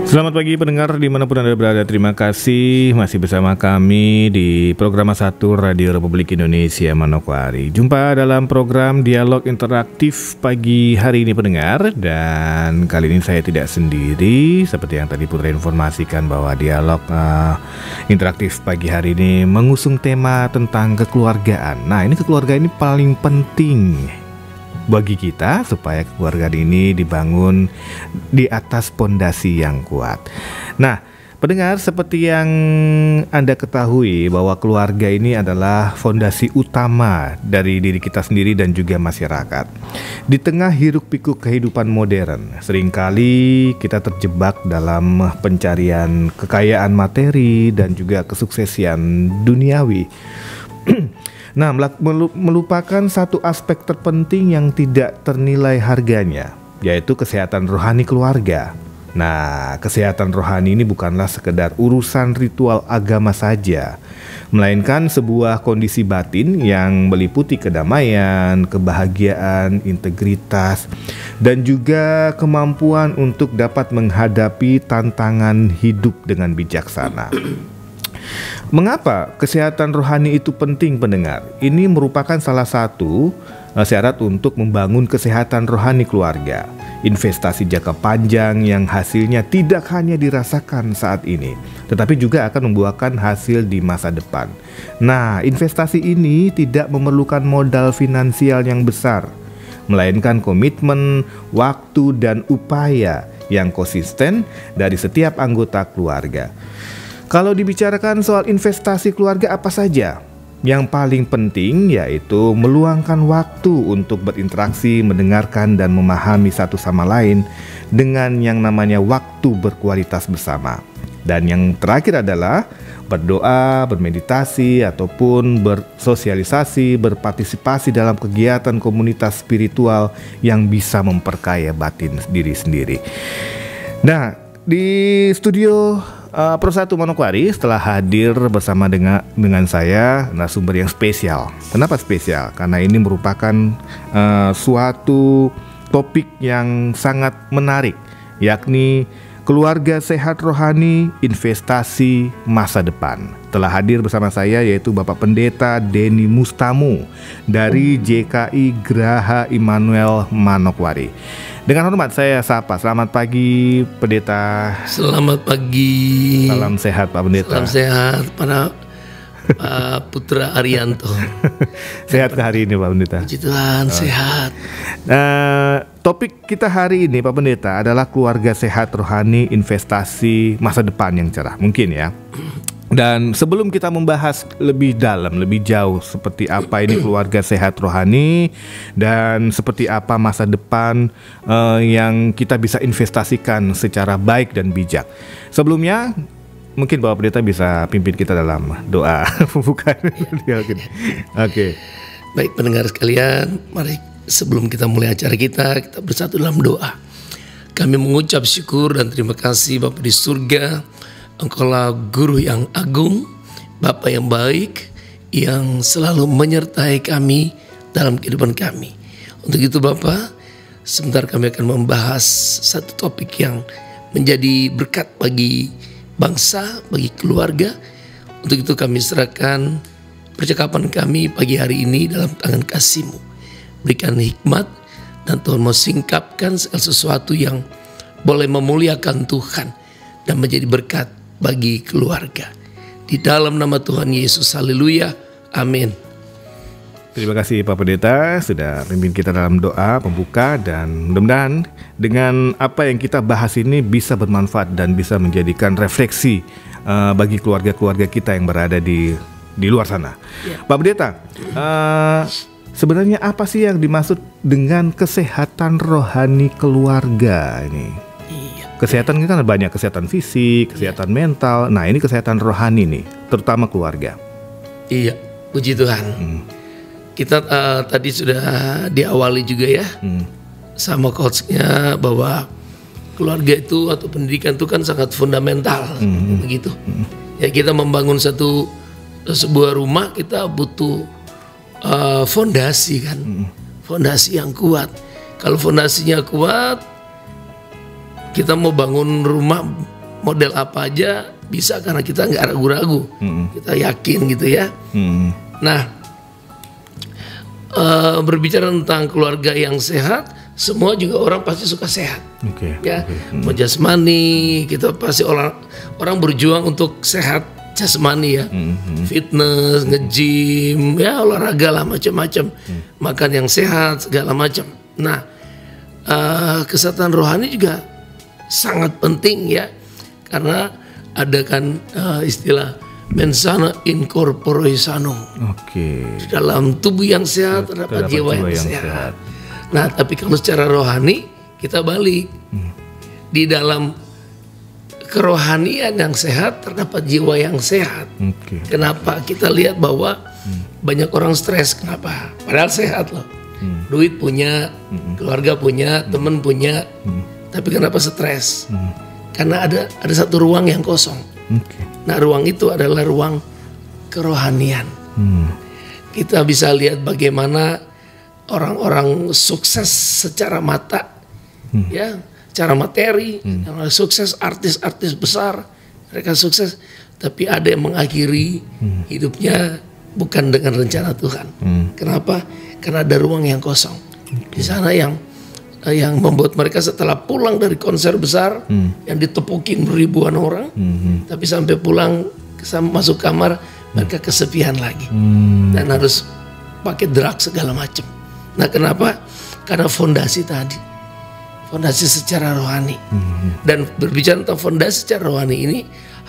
Selamat pagi pendengar dimanapun Anda berada, terima kasih masih bersama kami di program 1 Radio Republik Indonesia Manokwari. Jumpa dalam program Dialog Interaktif pagi hari ini pendengar, dan kali ini saya tidak sendiri seperti yang tadi Putra informasikan bahwa Dialog Interaktif pagi hari ini mengusung tema tentang kekeluargaan. Nah, ini kekeluargaan ini paling penting bagi kita supaya keluarga ini dibangun di atas pondasi yang kuat. Nah, pendengar, seperti yang Anda ketahui bahwa keluarga ini adalah fondasi utama dari diri kita sendiri dan juga masyarakat. Di tengah hiruk-pikuk kehidupan modern, seringkali kita terjebak dalam pencarian kekayaan materi dan juga kesuksesan duniawi. Nah, melupakan satu aspek terpenting yang tidak ternilai harganya, yaitu kesehatan rohani keluarga. Nah, kesehatan rohani ini bukanlah sekedar urusan ritual agama saja, melainkan sebuah kondisi batin yang meliputi kedamaian, kebahagiaan, integritas, dan juga kemampuan untuk dapat menghadapi tantangan hidup dengan bijaksana. Mengapa kesehatan rohani itu penting, pendengar? Ini merupakan salah satu syarat untuk membangun kesehatan rohani keluarga. Investasi jangka panjang yang hasilnya tidak hanya dirasakan saat ini, tetapi juga akan membuahkan hasil di masa depan. Nah, investasi ini tidak memerlukan modal finansial yang besar, melainkan komitmen, waktu, dan upaya yang konsisten dari setiap anggota keluarga. Kalau dibicarakan soal investasi keluarga apa saja? Yang paling penting yaitu meluangkan waktu untuk berinteraksi, mendengarkan, dan memahami satu sama lain dengan yang namanya waktu berkualitas bersama. Dan yang terakhir adalah berdoa, bermeditasi, ataupun bersosialisasi, berpartisipasi dalam kegiatan komunitas spiritual yang bisa memperkaya batin diri sendiri. Nah, di studio Pro 1 Manokwari setelah hadir bersama dengan saya narasumber yang spesial. Kenapa spesial? Karena ini merupakan suatu topik yang sangat menarik, yakni keluarga sehat rohani, investasi masa depan. Telah hadir bersama saya yaitu Bapak Pendeta Denny Mustamu dari JKI Graha Immanuel Manokwari. Dengan hormat saya sapa, selamat pagi Pendeta. Selamat pagi. Salam sehat Pak Pendeta. Salam sehat para Putra Arianto. Sehat ke hari ini Pak Pendeta? Puji Tuhan, sehat. Topik kita hari ini Pak Pendeta adalah keluarga sehat rohani, investasi masa depan yang cerah, mungkin ya. Dan sebelum kita membahas lebih dalam, lebih jauh seperti apa ini keluarga sehat rohani dan seperti apa masa depan yang kita bisa investasikan secara baik dan bijak. Sebelumnya mungkin Bapak Pendeta bisa pimpin kita dalam doa pembukaan. Oke. Baik pendengar sekalian, mari sebelum kita mulai acara kita bersatu dalam doa. Kami mengucap syukur dan terima kasih Bapa di surga. Engkaulah Guru yang agung, Bapa yang baik, yang selalu menyertai kami dalam kehidupan kami. Untuk itu Bapa, sebentar kami akan membahas satu topik yang menjadi berkat bagi bangsa, bagi keluarga. Untuk itu kami serahkan percakapan kami pagi hari ini dalam tangan kasih-Mu. Berikan hikmat dan Tuhan mau singkapkan segala sesuatu yang boleh memuliakan Tuhan dan menjadi berkat bagi keluarga. Di dalam nama Tuhan Yesus, haleluya, amin. Terima kasih Pak Pendeta sudah pimpin kita dalam doa pembuka, dan mudah-mudahan dengan apa yang kita bahas ini bisa bermanfaat dan bisa menjadikan refleksi bagi keluarga-keluarga kita yang berada di luar sana. Ya. Pak Pendeta, sebenarnya apa sih yang dimaksud dengan kesehatan rohani keluarga ini? Kesehatan kan banyak, kesehatan fisik, kesehatan mental. Nah, ini kesehatan rohani nih, terutama keluarga. Iya, puji Tuhan. Kita tadi sudah diawali juga ya sama coachnya bahwa keluarga itu atau pendidikan itu kan sangat fundamental, begitu. Ya, kita membangun sebuah rumah kita butuh fondasi kan, fondasi yang kuat. Kalau fondasinya kuat, kita mau bangun rumah model apa aja bisa karena kita nggak ragu-ragu, kita yakin gitu ya. Nah, berbicara tentang keluarga yang sehat, semua juga orang pasti suka sehat, ya. Mau jasmani, kita pasti orang berjuang untuk sehat jasmani ya, fitness, nge-gym, ya olahraga lah macam-macam, makan yang sehat segala macam. Nah, kesehatan rohani juga sangat penting ya, karena ada kan istilah mensana in corpore sano. Dalam tubuh yang sehat terdapat jiwa yang sehat. Nah, tapi kalau secara rohani kita balik. Di dalam kerohanian yang sehat terdapat jiwa yang sehat. Kenapa? Kita lihat bahwa banyak orang stres. Kenapa? Padahal sehat loh. Duit punya, keluarga punya, teman punya. Tapi kenapa stres? Karena ada satu ruang yang kosong. Nah, ruang itu adalah ruang kerohanian. Kita bisa lihat bagaimana orang-orang sukses secara mata, ya, secara materi, sukses artis-artis besar, mereka sukses, tapi ada yang mengakhiri hidupnya bukan dengan rencana Tuhan. Kenapa? Karena ada ruang yang kosong. Di sana yang membuat mereka setelah pulang dari konser besar yang ditepukin ribuan orang, tapi sampai pulang masuk kamar mereka kesepian lagi dan harus pakai drugs segala macam. Nah, kenapa? Karena fondasi tadi, fondasi secara rohani. Dan berbicara tentang fondasi secara rohani ini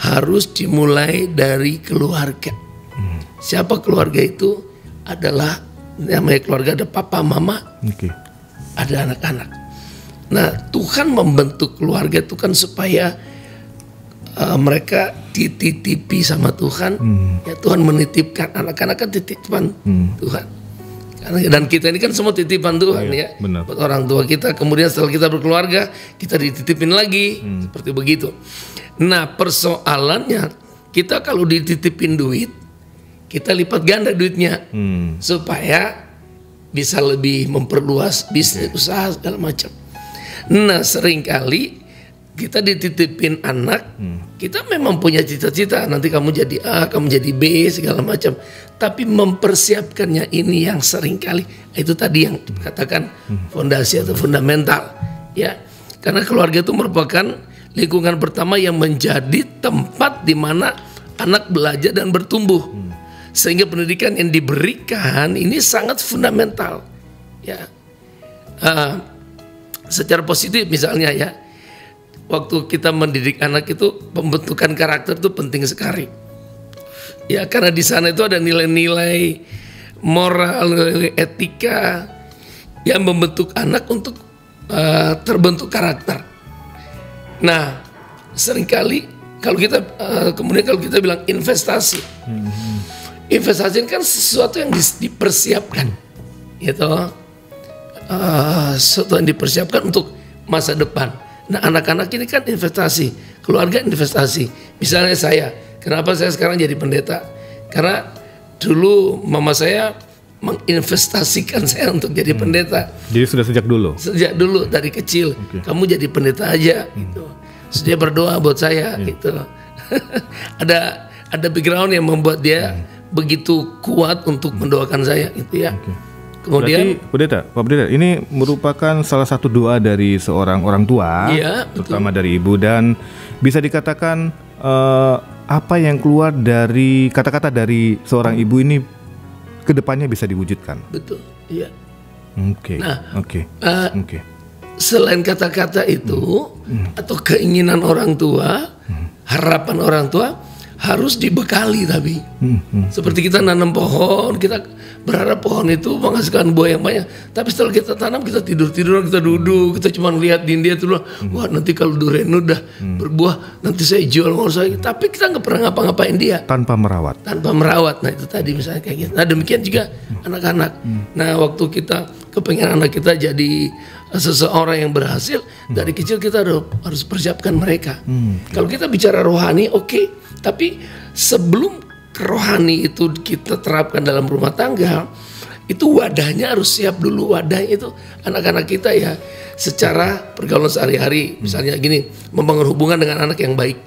harus dimulai dari keluarga. Siapa keluarga itu? Adalah namanya keluarga, ada papa, mama, ada anak-anak. Nah, Tuhan membentuk keluarga itu kan supaya mereka dititipi sama Tuhan. Ya, Tuhan menitipkan anak-anak kan titipan Tuhan. Dan kita ini kan semua titipan Tuhan, ya. Buat orang tua kita. Kemudian setelah kita berkeluarga, kita dititipin lagi, seperti begitu. Nah, persoalannya kita kalau dititipin duit, kita lipat ganda duitnya supaya bisa lebih memperluas bisnis, usaha segala macam. Nah, seringkali kita dititipin anak, kita memang punya cita-cita, nanti kamu jadi A, kamu jadi B, segala macam. Tapi mempersiapkannya ini yang seringkali, itu tadi yang dikatakan fondasi atau fundamental. Ya, karena keluarga itu merupakan lingkungan pertama yang menjadi tempat di mana anak belajar dan bertumbuh. Sehingga pendidikan yang diberikan ini sangat fundamental. Ya, secara positif misalnya ya, waktu kita mendidik anak itu pembentukan karakter itu penting sekali. Ya, karena di sana itu ada nilai-nilai moral, nilai etika yang membentuk anak untuk terbentuk karakter. Nah, seringkali kalau kita kemudian kalau kita bilang investasi, investasi kan sesuatu yang dipersiapkan, gitu. Sesuatu yang dipersiapkan untuk masa depan. Nah, anak-anak ini kan investasi, keluarga investasi. Misalnya saya, kenapa saya sekarang jadi pendeta? Karena dulu mama saya menginvestasikan saya untuk jadi pendeta. Jadi sudah sejak dulu? Sejak dulu, dari kecil. Kamu jadi pendeta aja, gitu. Terus dia berdoa buat saya, gitu. ada background yang membuat dia begitu kuat untuk mendoakan saya, gitu ya. Kemudian, Pak Pendeta, ini merupakan salah satu doa dari seorang orang tua, terutama dari ibu, dan bisa dikatakan apa yang keluar dari kata-kata dari seorang ibu ini kedepannya bisa diwujudkan. Betul, iya. Nah, selain kata-kata itu atau keinginan orang tua, harapan orang tua harus dibekali tapi seperti kita nanam pohon, kita berharap pohon itu menghasilkan buah yang banyak, tapi setelah kita tanam kita tidur-tiduran, kita duduk, kita cuma lihat dia tuh, wah nanti kalau durian udah berbuah nanti saya jual mau saya, tapi kita nggak pernah ngapa-ngapain dia tanpa merawat. Nah, itu tadi misalnya kayak gitu. Nah, demikian juga anak-anak. Nah, waktu kita kepengen anak kita jadi seseorang yang berhasil, dari kecil kita harus persiapkan mereka. Kalau kita bicara rohani, oke. Tapi sebelum rohani itu kita terapkan dalam rumah tangga, itu wadahnya harus siap dulu. Wadahnya itu anak-anak kita ya, secara pergaulan sehari-hari, misalnya gini, membangun hubungan dengan anak yang baik,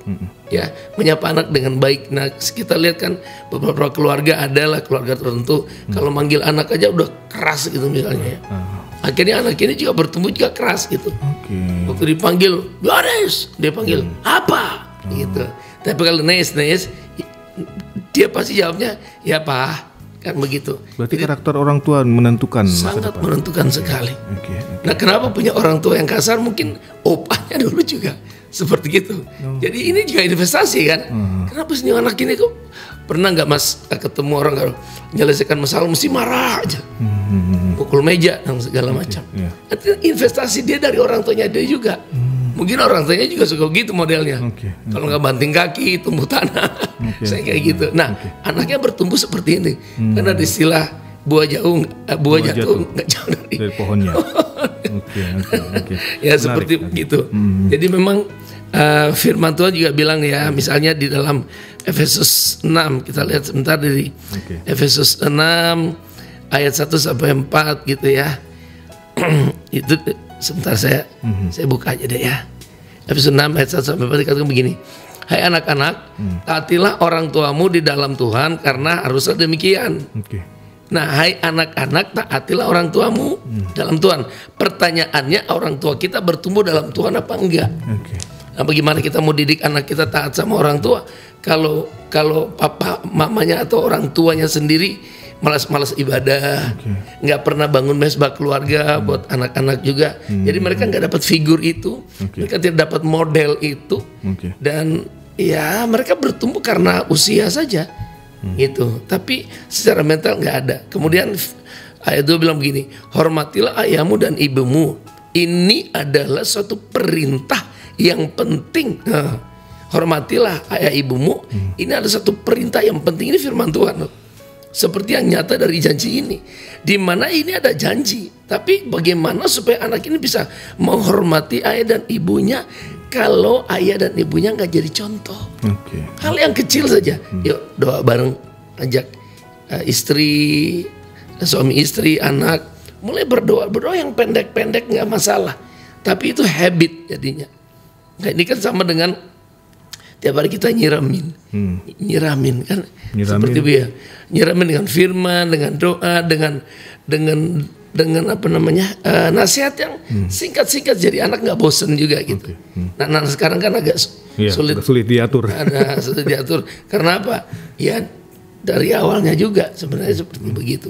ya, menyapa anak dengan baik. Nah, kita lihat kan beberapa keluarga adalah keluarga tertentu, kalau manggil anak aja udah keras gitu misalnya. Ya. Akhirnya anak ini juga bertumbuh juga keras gitu. Waktu dipanggil, Yohanes, dia panggil apa, gitu. Tapi kalau Nes, dia pasti jawabnya, ya Pak. Kan begitu. Berarti karakter orang tua menentukan masa sangat depan. menentukan sekali. Nah, kenapa punya orang tua yang kasar? Mungkin opanya dulu juga seperti gitu. Jadi ini juga investasi kan. Kenapa sih anak ini kok pernah nggak Mas ketemu orang kalau menyelesaikan masalah mesti marah aja, pukul meja dan segala macam. Artinya investasi dia dari orang tuanya dia juga. Mungkin orang tuanya juga suka gitu modelnya. Kalau nggak banting kaki, tumbuh tanah, saya kayak gitu. Nah, anaknya bertumbuh seperti ini. Karena ada istilah buah jatuh nggak jauh dari pohonnya. Ya seperti begitu. Jadi memang firman Tuhan juga bilang ya, misalnya di dalam Efesus 6, kita lihat sebentar dari Efesus 6 ayat 1 sampai 4 gitu ya. Itu sebentar saya buka aja deh ya. Efesus 6 ayat 1 sampai 4 dikatakan begini. Hai anak-anak, taatilah orang tuamu di dalam Tuhan karena haruslah demikian. Nah, hai anak-anak, taatilah orang tuamu dalam Tuhan. Pertanyaannya, orang tua kita bertumbuh dalam Tuhan apa enggak? Nah, bagaimana kita mau didik anak kita taat sama orang tua kalau papa mamanya atau orang tuanya sendiri malas-malas ibadah, nggak pernah bangun mesbah keluarga buat anak-anak juga. Jadi mereka nggak dapat figur itu, mereka tidak dapat model itu, dan ya mereka bertumbuh karena usia saja, gitu. Tapi secara mental nggak ada. Kemudian ayat 2 bilang begini, hormatilah ayahmu dan ibumu. Ini adalah suatu perintah yang penting. Hormatilah ayah ibumu. Ini adalah satu perintah yang penting. Ini firman Tuhan loh. Seperti yang nyata dari janji ini, di mana ini ada janji, tapi bagaimana supaya anak ini bisa menghormati ayah dan ibunya kalau ayah dan ibunya nggak jadi contoh. Hal yang kecil saja. Yuk doa bareng, ajak istri, suami istri, anak, mulai berdoa yang pendek-pendek nggak masalah, tapi itu habit jadinya. Nah, ini kan sama dengan tiap hari kita nyiramin kan, seperti itu ya, nyiramin dengan firman, dengan doa, dengan apa namanya, nasihat yang singkat-singkat, jadi anak nggak bosen juga gitu. Nah, sekarang kan agak sulit diatur. Sulit diatur. Karena apa? Ya dari awalnya juga sebenarnya seperti begitu.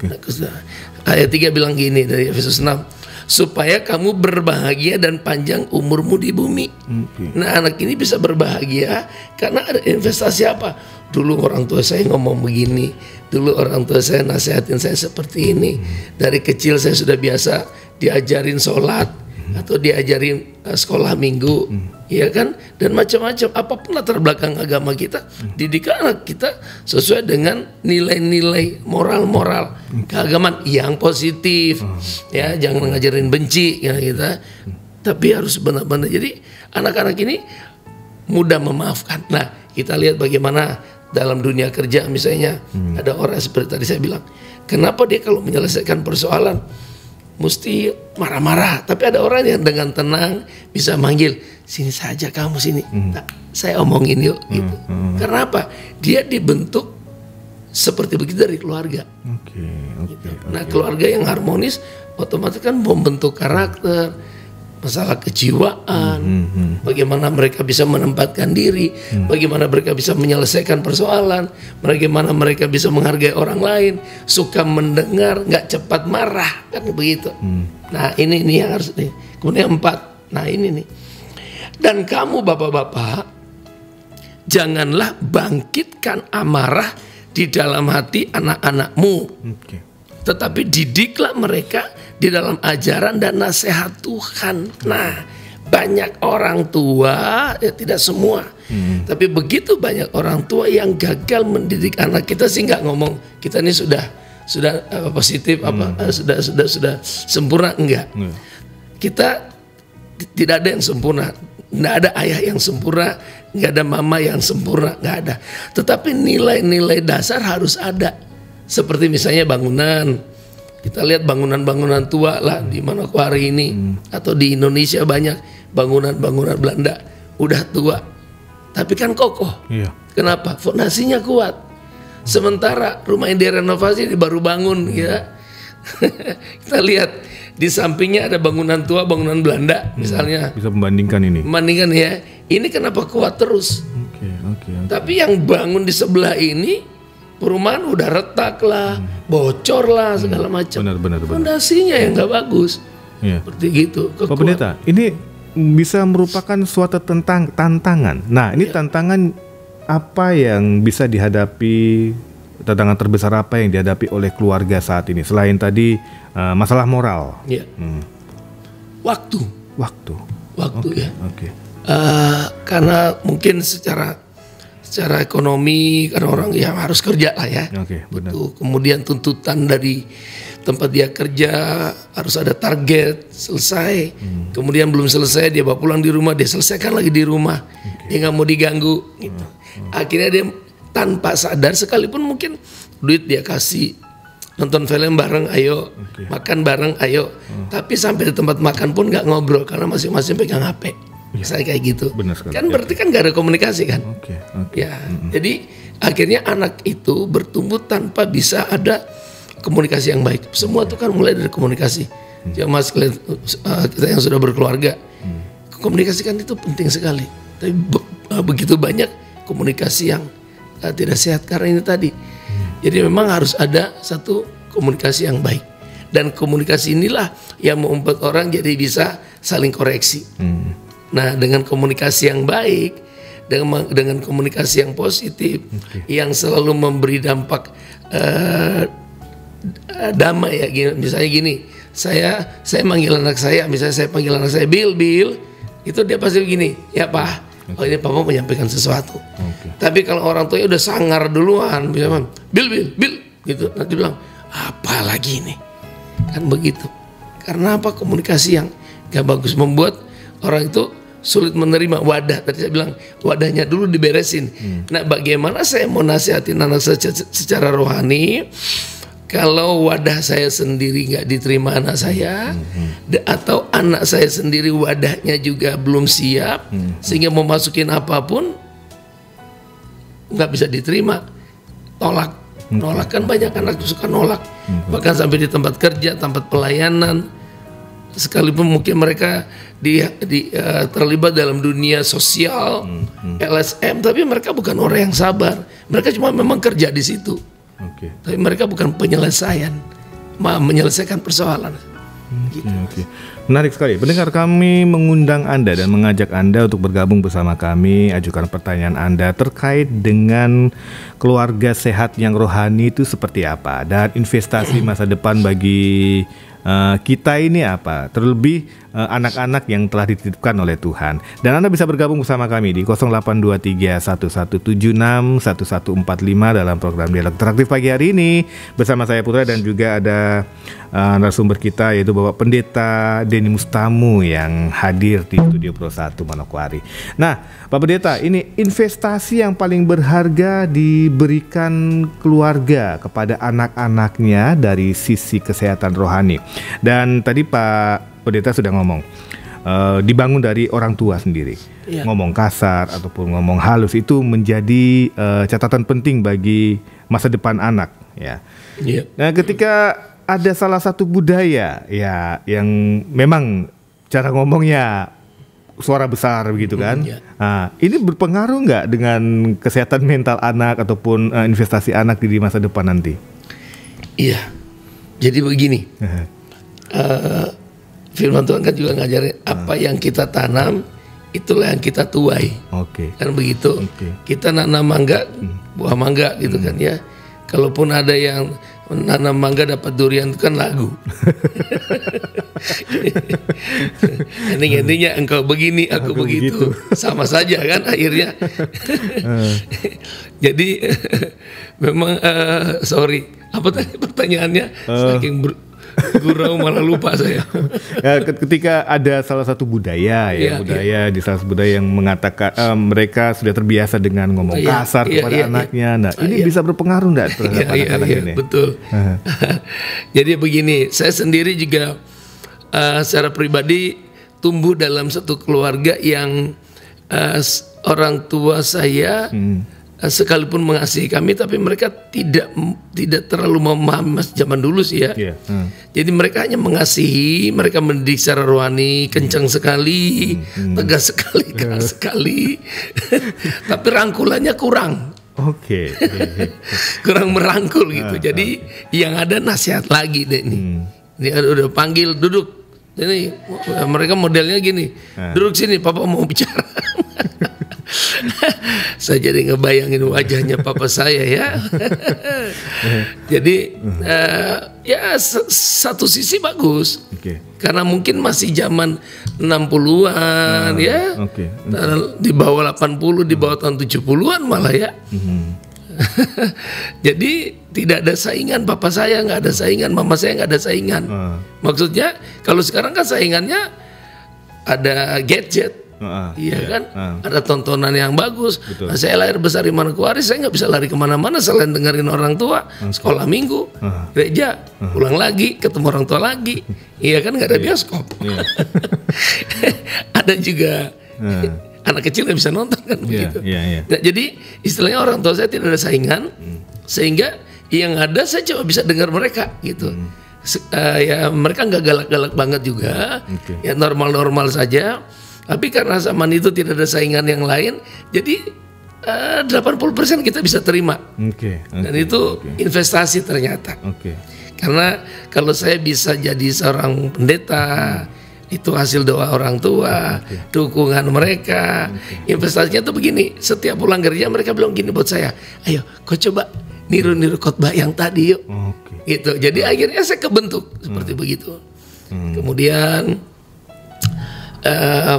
Nah, ayat 3 bilang gini dari Efesus 6. Supaya kamu berbahagia dan panjang umurmu di bumi. Nah, anak ini bisa berbahagia karena ada investasi apa? Dulu orang tua saya ngomong begini, dulu orang tua saya nasihatin saya seperti ini. Dari kecil saya sudah biasa diajarin sholat atau diajarin sekolah minggu, ya kan? Dan macam-macam, apapun latar belakang agama kita, didikan anak kita sesuai dengan nilai-nilai moral-moral keagamaan yang positif, ya, jangan ngajarin benci ya kita, tapi harus benar-benar. Jadi anak-anak ini mudah memaafkan. Nah, kita lihat bagaimana dalam dunia kerja misalnya, ada orang seperti tadi saya bilang, kenapa dia kalau menyelesaikan persoalan mesti marah-marah, tapi ada orang yang dengan tenang bisa manggil, sini saja kamu sini, nah, saya omongin yuk gitu. Karena apa? Dia dibentuk seperti begitu dari keluarga. Nah, keluarga yang harmonis otomatis kan membentuk karakter, masalah kejiwaan, bagaimana mereka bisa menempatkan diri, bagaimana mereka bisa menyelesaikan persoalan, bagaimana mereka bisa menghargai orang lain, suka mendengar, nggak cepat marah, kan begitu. Nah, ini yang harus nih. Kemudian 4, nah ini nih. Dan kamu bapak-bapak, janganlah bangkitkan amarah di dalam hati anak-anakmu. Tetapi didiklah mereka di dalam ajaran dan nasihat Tuhan. Nah, banyak orang tua, ya tidak semua, tapi begitu banyak orang tua yang gagal mendidik anak kita sehingga ngomong kita ini sudah positif, sudah sempurna, enggak. Kita tidak ada yang sempurna, nggak ada ayah yang sempurna, nggak ada mama yang sempurna, nggak ada. Tetapi nilai-nilai dasar harus ada. Seperti misalnya bangunan, kita lihat bangunan-bangunan tua lah di Manokwari ini, atau di Indonesia banyak bangunan-bangunan Belanda udah tua, tapi kan kokoh. Iya. Kenapa? Fondasinya kuat. Sementara rumah yang direnovasi baru bangun, ya. Kita lihat di sampingnya ada bangunan tua, bangunan Belanda, misalnya. Bisa membandingkan ini. Membandingkan ya, ini kenapa kuat terus? Oke. Tapi yang bangun di sebelah ini perumahan udah retak lah, bocor lah, segala macam. Benar. Fondasinya yang nggak bagus. Iya. Seperti gitu. Pak Pendeta, ini bisa merupakan suatu tantangan. Nah, ini tantangan apa yang bisa dihadapi, tantangan terbesar apa yang dihadapi oleh keluarga saat ini selain tadi masalah moral? Iya. Waktu Oke. ya. Karena mungkin secara ekonomi, karena orang yang harus kerja lah ya. Oke, benar. Kemudian tuntutan dari tempat dia kerja harus ada target selesai. Kemudian belum selesai dia bawa pulang di rumah, dia selesaikan lagi di rumah. Dia nggak mau diganggu. Gitu. Akhirnya dia tanpa sadar, sekalipun mungkin duit dia kasih, nonton film bareng, ayo, makan bareng, ayo. Tapi sampai di tempat makan pun nggak ngobrol karena masing-masing pegang HP. Saya kayak gitu. Benar sekali. Kan berarti kan nggak ada komunikasi kan? Oke. Ya, jadi akhirnya anak itu bertumbuh tanpa bisa ada komunikasi yang baik. Semua itu kan mulai dari komunikasi. Jamaah kita yang sudah berkeluarga, komunikasi kan itu penting sekali. Tapi begitu banyak komunikasi yang tidak sehat karena ini tadi. Jadi memang harus ada satu komunikasi yang baik. Dan komunikasi inilah yang membuat orang jadi bisa saling koreksi. Nah, dengan komunikasi yang baik, dengan komunikasi yang positif, yang selalu memberi dampak damai ya. Misalnya gini, saya manggil anak saya, misalnya saya panggil anak saya Bill, itu dia pasti begini, ya Pak, oh ini Papa menyampaikan sesuatu. Tapi kalau orang tuanya udah sangar duluan, misalnya Bill, gitu, nanti bilang apa lagi nih, kan begitu. Karena apa? Komunikasi yang gak bagus membuat orang itu sulit menerima wadah. Tadi saya bilang wadahnya dulu diberesin. Nah, bagaimana saya mau nasihatin anak saya secara rohani kalau wadah saya sendiri nggak diterima anak saya, atau anak saya sendiri wadahnya juga belum siap, sehingga mau masukin apapun nggak bisa diterima, nolak kan banyak anak suka nolak, bahkan sampai di tempat kerja, tempat pelayanan. Sekalipun mungkin mereka terlibat dalam dunia sosial, LSM, tapi mereka bukan orang yang sabar. Mereka cuma memang kerja di situ. Tapi mereka bukan menyelesaikan persoalan. Oke. Menarik sekali. Pendengar, kami mengundang Anda dan mengajak Anda untuk bergabung bersama kami. Ajukan pertanyaan Anda terkait dengan keluarga sehat yang rohani itu seperti apa, dan investasi masa depan bagi kita ini apa, terlebih anak-anak yang telah dititipkan oleh Tuhan. Dan Anda bisa bergabung bersama kami di 082311761145 dalam program Dialog Interaktif pagi hari ini bersama saya Putra, dan juga ada narasumber kita yaitu Bapak Pendeta Denny Mustamu yang hadir di Studio Pro 1 Manokwari. Nah, Pak Pendeta, ini investasi yang paling berharga diberikan keluarga kepada anak-anaknya dari sisi kesehatan rohani. Dan tadi Pak Pendeta sudah ngomong dibangun dari orang tua sendiri. Ngomong kasar ataupun ngomong halus itu menjadi catatan penting bagi masa depan anak ya. Nah, ketika ada salah satu budaya ya yang memang cara ngomongnya suara besar begitu kan. Nah, ini berpengaruh nggak dengan kesehatan mental anak ataupun investasi anak di masa depan nanti? Iya. Jadi begini. Firman Tuhan kan juga ngajarin apa yang kita tanam itulah yang kita tuai. Kan begitu. Kita nanam mangga, buah mangga gitu kan ya. Kalaupun ada yang nanam mangga dapat durian itu kan lagu. Ending-endingnya engkau begini, aku begitu. Sama saja kan akhirnya. Jadi memang sorry, apa tadi pertanyaannya? Saking Gurau malah lupa saya. Ya, ketika ada salah satu budaya di salah satu budaya yang mengatakan mereka sudah terbiasa dengan ngomong kasar kepada anaknya. Nah, ini bisa berpengaruh enggak terhadap anak-anak ini? Betul. Jadi begini, saya sendiri juga secara pribadi tumbuh dalam satu keluarga yang orang tua saya sekalipun mengasihi kami, tapi mereka tidak terlalu memahami zaman dulu sih ya. Jadi mereka hanya mengasihi, mereka mendidik secara rohani, kencang sekali, tegas sekali, keras sekali, tapi rangkulannya kurang. Kurang merangkul gitu. Jadi yang ada nasihat lagi deh nih. Ini udah panggil duduk. Ini mereka modelnya gini, duduk sini, papa mau bicara. Saya jadi ngebayangin wajahnya papa saya ya. Jadi ya satu sisi bagus, karena mungkin masih zaman 60-an ya, di bawah 80, di bawah tahun 70-an malah ya. Jadi tidak ada saingan, papa saya nggak ada saingan, mama saya nggak ada saingan. Maksudnya kalau sekarang kan saingannya ada gadget. Iya kan, ada tontonan yang bagus. Nah, saya lahir besar di Manokwari, saya nggak bisa lari kemana-mana selain dengerin orang tua. Sekolah minggu, gereja, pulang lagi, ketemu orang tua lagi. Iya kan, nggak ada bioskop. Ada juga anak kecil nggak bisa nonton kan begitu. Nah, jadi istilahnya orang tua saya tidak ada saingan, sehingga yang ada saya cuma bisa dengar mereka gitu. Ya mereka nggak galak-galak banget juga, ya normal-normal saja. Tapi karena zaman itu tidak ada saingan yang lain, jadi 80% kita bisa terima. Dan itu investasi ternyata. Karena kalau saya bisa jadi seorang pendeta, itu hasil doa orang tua, dukungan mereka. Investasinya tuh begini, setiap pulang kerja mereka bilang gini buat saya, ayo kau coba niru-niru khotbah yang tadi yuk. Gitu. Jadi akhirnya saya kebentuk seperti begitu. Kemudian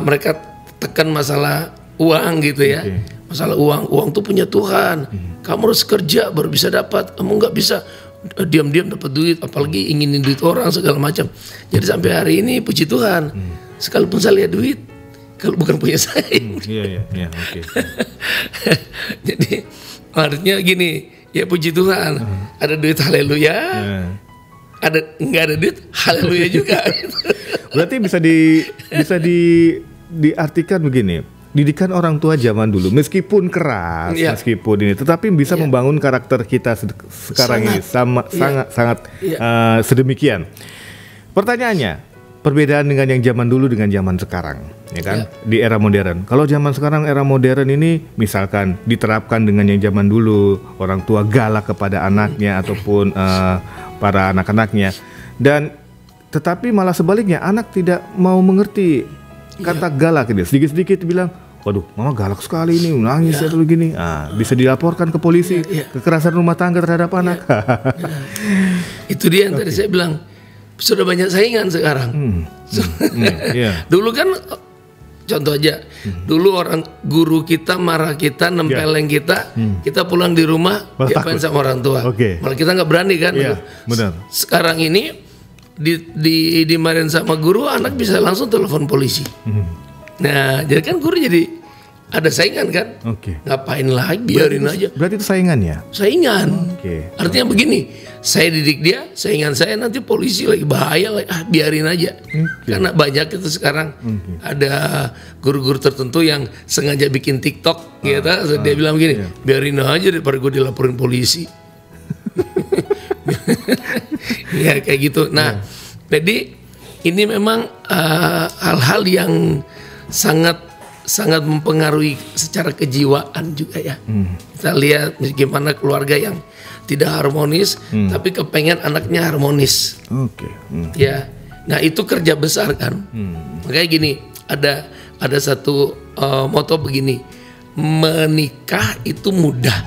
mereka tekan masalah uang gitu ya. Masalah uang tuh punya Tuhan. Kamu harus kerja baru bisa dapat. Kamu nggak bisa diam-diam dapat duit, apalagi inginin duit orang segala macam. Jadi sampai hari ini puji Tuhan, sekalipun saya lihat duit, kalau bukan punya saya. Jadi artinya gini, ya puji Tuhan, ada duit haleluya, ada nggak ada duit haleluya juga. Berarti bisa diartikan begini, didikan orang tua zaman dulu meskipun keras, meskipun ini, tetapi bisa membangun karakter kita sekarang ini sangat sedemikian. Pertanyaannya, perbedaan dengan yang zaman dulu dengan zaman sekarang, ya kan? Di era modern. Kalau zaman sekarang, era modern ini misalkan diterapkan dengan yang zaman dulu, orang tua galak kepada anaknya ataupun para anak-anaknya, dan tetapi malah sebaliknya, anak tidak mau mengerti kata galak ini. Sedikit-sedikit bilang, waduh mama galak sekali ini, nangis atau gini. Bisa dilaporkan ke polisi, kekerasan rumah tangga terhadap anak. Itu dia yang tadi saya bilang, sudah banyak saingan sekarang. Dulu kan, contoh aja, dulu orang guru kita marah kita, nempeleng kita, kita pulang di rumah, diapain sama orang tua. Malah kita nggak berani kan. Benar. Sekarang ini dimarahin sama guru, anak bisa langsung telepon polisi. Nah, jadi kan guru jadi ada saingan kan. Ngapain lagi, biarin aja. Berarti itu saingan ya? Saingan. Artinya begini, saya didik dia, saingan saya nanti polisi lagi bahaya lagi. Biarin aja. Karena banyak itu sekarang ada guru-guru tertentu yang sengaja bikin TikTok gitu. Dia bilang begini, biarin aja daripada gue dilaporin polisi. Ya kayak gitu. Nah, jadi ini memang hal-hal yang sangat mempengaruhi secara kejiwaan juga ya. Kita lihat gimana keluarga yang tidak harmonis, tapi kepengen anaknya harmonis. Ya, nah itu kerja besar kan. Makanya gini, ada satu moto begini, menikah itu mudah,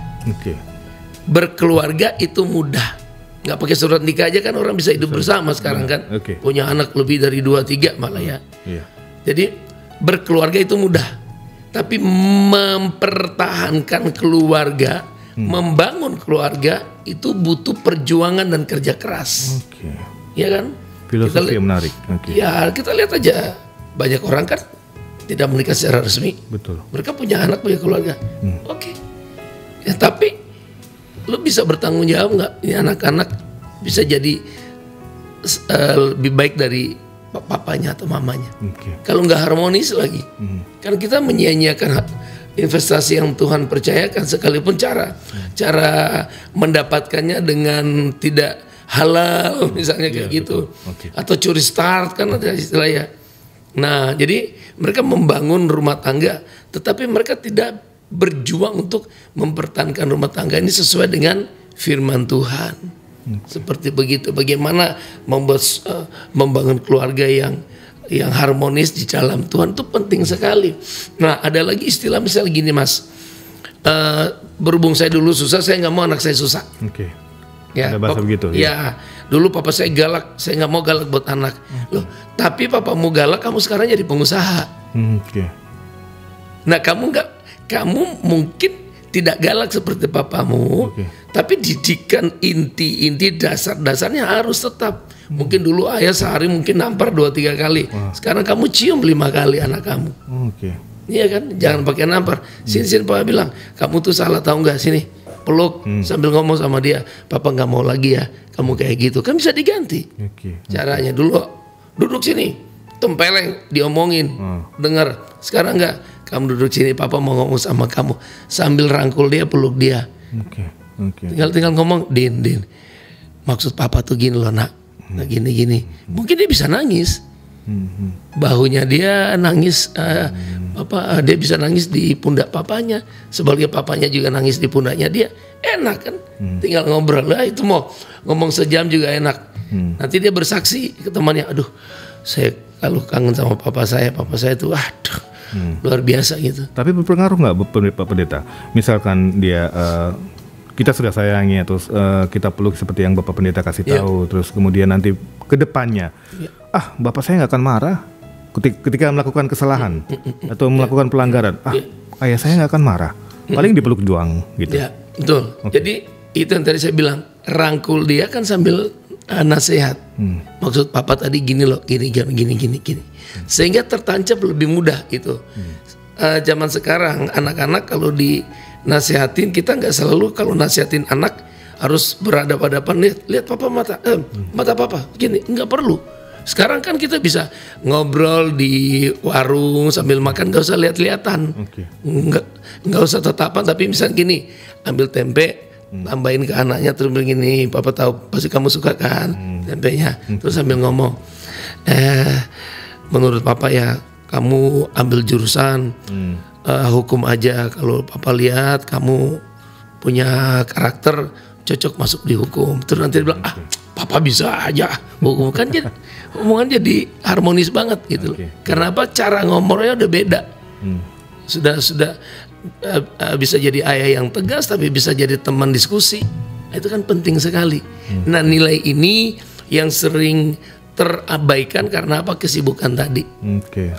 berkeluarga itu mudah. Nggak pakai surat nikah aja kan orang bisa hidup bersama sekarang kan. Punya anak lebih dari 2-3 malah ya. Jadi berkeluarga itu mudah, tapi mempertahankan keluarga, membangun keluarga itu butuh perjuangan dan kerja keras. ya kan? Filosofi yang menarik. Ya kita lihat aja, banyak orang kan tidak menikah secara resmi. Betul. Mereka punya anak, punya keluarga. Oke. Ya tapi lo bisa bertanggung jawab nggak? Ini anak-anak bisa jadi lebih baik dari papanya atau mamanya. Kalau nggak harmonis lagi, kan kita menyia-nyiakan investasi yang Tuhan percayakan, sekalipun cara mendapatkannya dengan tidak halal misalnya kayak gitu, atau curi start kan ada istilahnya. Nah jadi mereka membangun rumah tangga, tetapi mereka tidak berjuang untuk mempertahankan rumah tangga ini sesuai dengan firman Tuhan. Seperti begitu, bagaimana membangun keluarga yang harmonis di dalam Tuhan itu penting sekali. Nah ada lagi istilah misalnya gini Mas, berhubung saya dulu susah, saya nggak mau anak saya susah. Ya, ada bahasa begitu. Ya, dulu papa saya galak, saya nggak mau galak buat anak. Loh, tapi papamu galak, kamu sekarang jadi pengusaha. Nah, kamu mungkin tidak galak seperti papamu, tapi didikan inti dasar-dasarnya harus tetap. Mungkin dulu ayah sehari mungkin nampar 2-3 kali. Sekarang kamu cium 5 kali anak kamu. Iya kan? Jangan pakai nampar. Sini papa bilang, kamu tuh salah, tahu nggak? Sini peluk sambil ngomong sama dia, papa nggak mau lagi ya kamu kayak gitu, kan bisa diganti. Caranya dulu duduk sini, tempeleng diomongin, dengar. Sekarang nggak, kamu duduk sini, papa mau ngomong sama kamu, sambil rangkul dia, peluk dia. Tinggal ngomong, Din, maksud papa tuh gini loh nak, nah gini. Mungkin dia bisa nangis, bahunya dia nangis, dia bisa nangis di pundak papanya, sebaliknya papanya juga nangis di pundaknya dia, enak kan? Tinggal ngobrol lah, itu mau ngomong sejam juga enak. Nanti dia bersaksi ke temannya, aduh, saya kalau kangen sama papa saya itu, aduh, luar biasa gitu. Tapi berpengaruh nggak Pak Pendeta? Misalkan dia kita sudah sayangi, terus kita peluk seperti yang Bapak Pendeta kasih tahu, terus kemudian nanti ke depannya, Bapak saya nggak akan marah ketika melakukan kesalahan atau melakukan pelanggaran. Ayah saya nggak akan marah, paling dipeluk doang gitu. Ya, betul. Jadi itu yang tadi saya bilang, rangkul dia kan sambil nasihat. Maksud papa tadi gini loh, gini. Sehingga tertancap lebih mudah itu. Zaman sekarang anak-anak kalau dinasihatin, kita nggak selalu kalau nasihatin anak harus berhadapan-hadapan, lihat papa mata papa gini, nggak perlu. Sekarang kan kita bisa ngobrol di warung sambil makan, nggak usah lihat-lihatan, nggak usah tatapan, tapi misalnya gini, ambil tempe, tambahin ke anaknya, terus begini, papa tahu pasti kamu suka kan tempenya, terus sambil ngomong, menurut papa ya kamu ambil jurusan hukum aja, kalau papa lihat kamu punya karakter cocok masuk di hukum. Terus nanti dia bilang, papa bisa aja hukum, kan jadi hubungan jadi harmonis banget gitu. Karena apa? Cara ngomongnya udah beda. Sudah bisa jadi ayah yang tegas, tapi bisa jadi teman diskusi. Itu kan penting sekali. Nah, nilai ini yang sering terabaikan karena apa? Kesibukan tadi.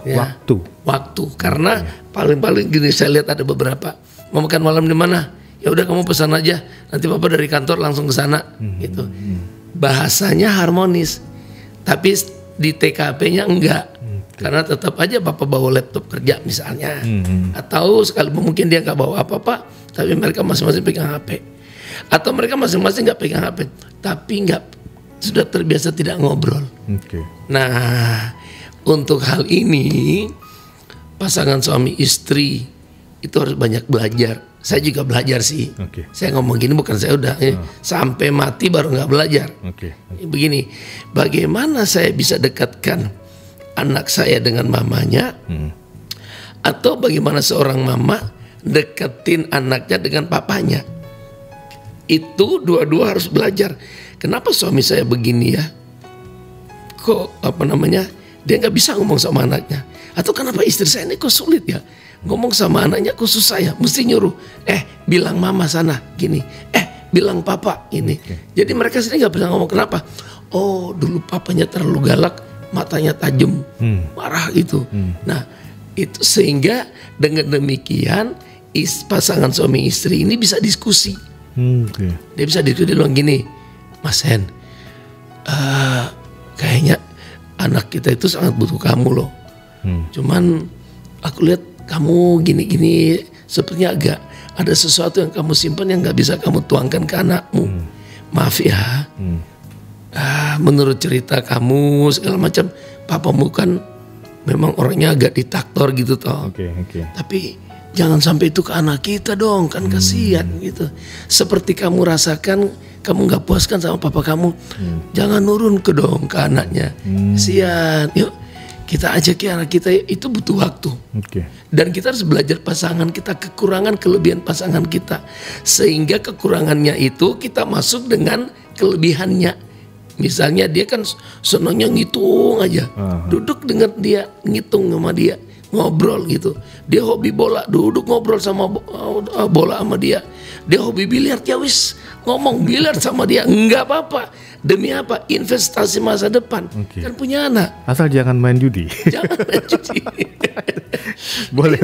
Ya, waktu. Karena paling gini, saya lihat ada beberapa, mau makan malam di mana? Ya udah kamu pesan aja, nanti papa dari kantor langsung ke sana, gitu. Bahasanya harmonis, tapi di TKP-nya enggak. Karena tetap aja papa bawa laptop kerja misalnya, atau sekalipun mungkin dia nggak bawa apa-apa, tapi mereka masing-masing pegang HP, atau mereka masing-masing nggak pegang HP, tapi nggak, sudah terbiasa tidak ngobrol. Nah, untuk hal ini pasangan suami istri itu harus banyak belajar. Saya juga belajar sih. Saya ngomong gini bukan saya udah sampai mati baru nggak belajar. Begini, bagaimana saya bisa dekatkan anak saya dengan mamanya, atau bagaimana seorang mama deketin anaknya dengan papanya? Itu dua-dua harus belajar. Kenapa suami saya begini ya? Kok dia nggak bisa ngomong sama anaknya? Atau kenapa istri saya ini kok sulit ya? Ngomong sama anaknya kok susah ya, mesti nyuruh, bilang mama sana gini, bilang papa ini. Jadi mereka sendiri nggak bisa ngomong. Kenapa? Oh, dulu papanya terlalu galak, matanya tajam, marah gitu. Nah, itu sehingga dengan demikian pasangan suami istri ini bisa diskusi. Dia bisa diskusi, dia bilang gini, Mas Hen, anak kita itu sangat butuh kamu loh. Cuman aku lihat kamu gini-gini, sepertinya agak ada sesuatu yang kamu simpan yang gak bisa kamu tuangkan ke anakmu. Maaf ya. Menurut cerita kamu segala macam, papamu kan memang orangnya agak diktator gitu toh. Tapi jangan sampai itu ke anak kita dong, kan kasihan gitu. Seperti kamu rasakan, kamu gak puaskan sama papa kamu, jangan nurun ke anaknya. Kasihan. Yuk kita ajak ya anak kita, itu butuh waktu. Dan kita harus belajar pasangan kita, kekurangan kelebihan pasangan kita, sehingga kekurangannya itu kita masuk dengan kelebihannya. Misalnya dia kan senangnya ngitung aja, duduk dengan dia ngitung sama dia, ngobrol gitu. Dia hobi bola, duduk ngobrol sama bola sama dia. Dia hobi biliar, ya wis ngomong biliar sama dia, enggak apa-apa. Demi apa? Investasi masa depan. Kan punya anak. Asal jangan main judi. Jangan main judi. Boleh.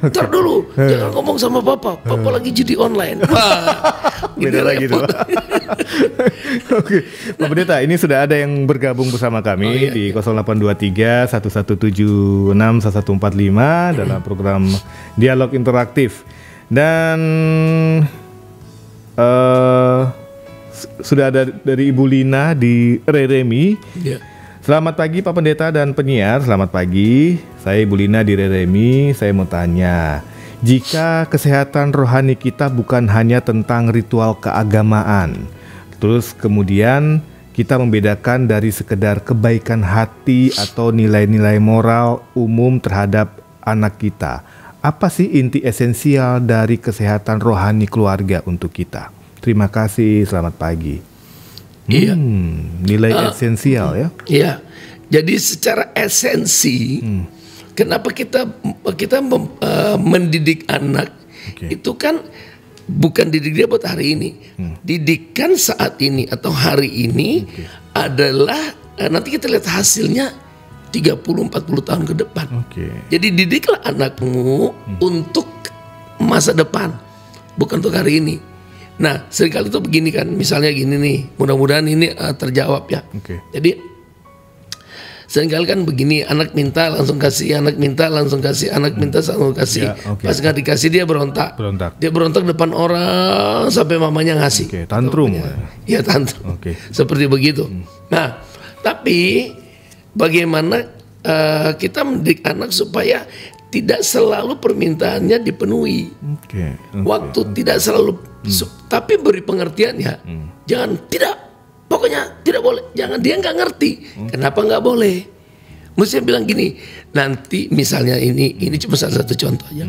Ntar dulu, jangan ngomong sama papa lagi judi online. Wah, beda lagi tuh. Oke, Pak Pendeta, ini sudah ada yang bergabung bersama kami di 0823 1176 1145 dalam program Dialog Interaktif. Dan sudah ada dari Ibu Lina di Reremi. Selamat pagi Pak Pendeta dan penyiar. Selamat pagi. Saya Ibu Lina di Reremi. Saya mau tanya, jika kesehatan rohani kita bukan hanya tentang ritual keagamaan, terus kemudian kita membedakan dari sekedar kebaikan hati atau nilai-nilai moral umum terhadap anak kita, apa sih inti esensial dari kesehatan rohani keluarga untuk kita? Terima kasih, selamat pagi. Nilai esensial ya? Iya. Jadi secara esensi, kenapa kita mendidik anak itu kan bukan didik dia buat hari ini. Didikan saat ini atau hari ini adalah nanti kita lihat hasilnya 30-40 tahun ke depan. Jadi didiklah anakmu untuk masa depan, bukan untuk hari ini. Nah, seringkali itu begini kan, misalnya gini nih, mudah-mudahan ini terjawab ya. Jadi seringkali kan begini, anak minta langsung kasih, anak minta langsung kasih, anak minta langsung kasih. Pas nggak dikasih dia berontak. Dia berontak depan orang sampai mamanya ngasih. Tantrum. Ya tantrum. Seperti begitu. Nah, tapi bagaimana kita mendidik anak supaya tidak selalu permintaannya dipenuhi. Waktu tidak selalu, tapi beri pengertian ya. Jangan tidak, pokoknya tidak boleh. Jangan, dia nggak ngerti. Kenapa nggak boleh? Mesti bilang gini. Nanti misalnya ini cuma salah satu contoh aja.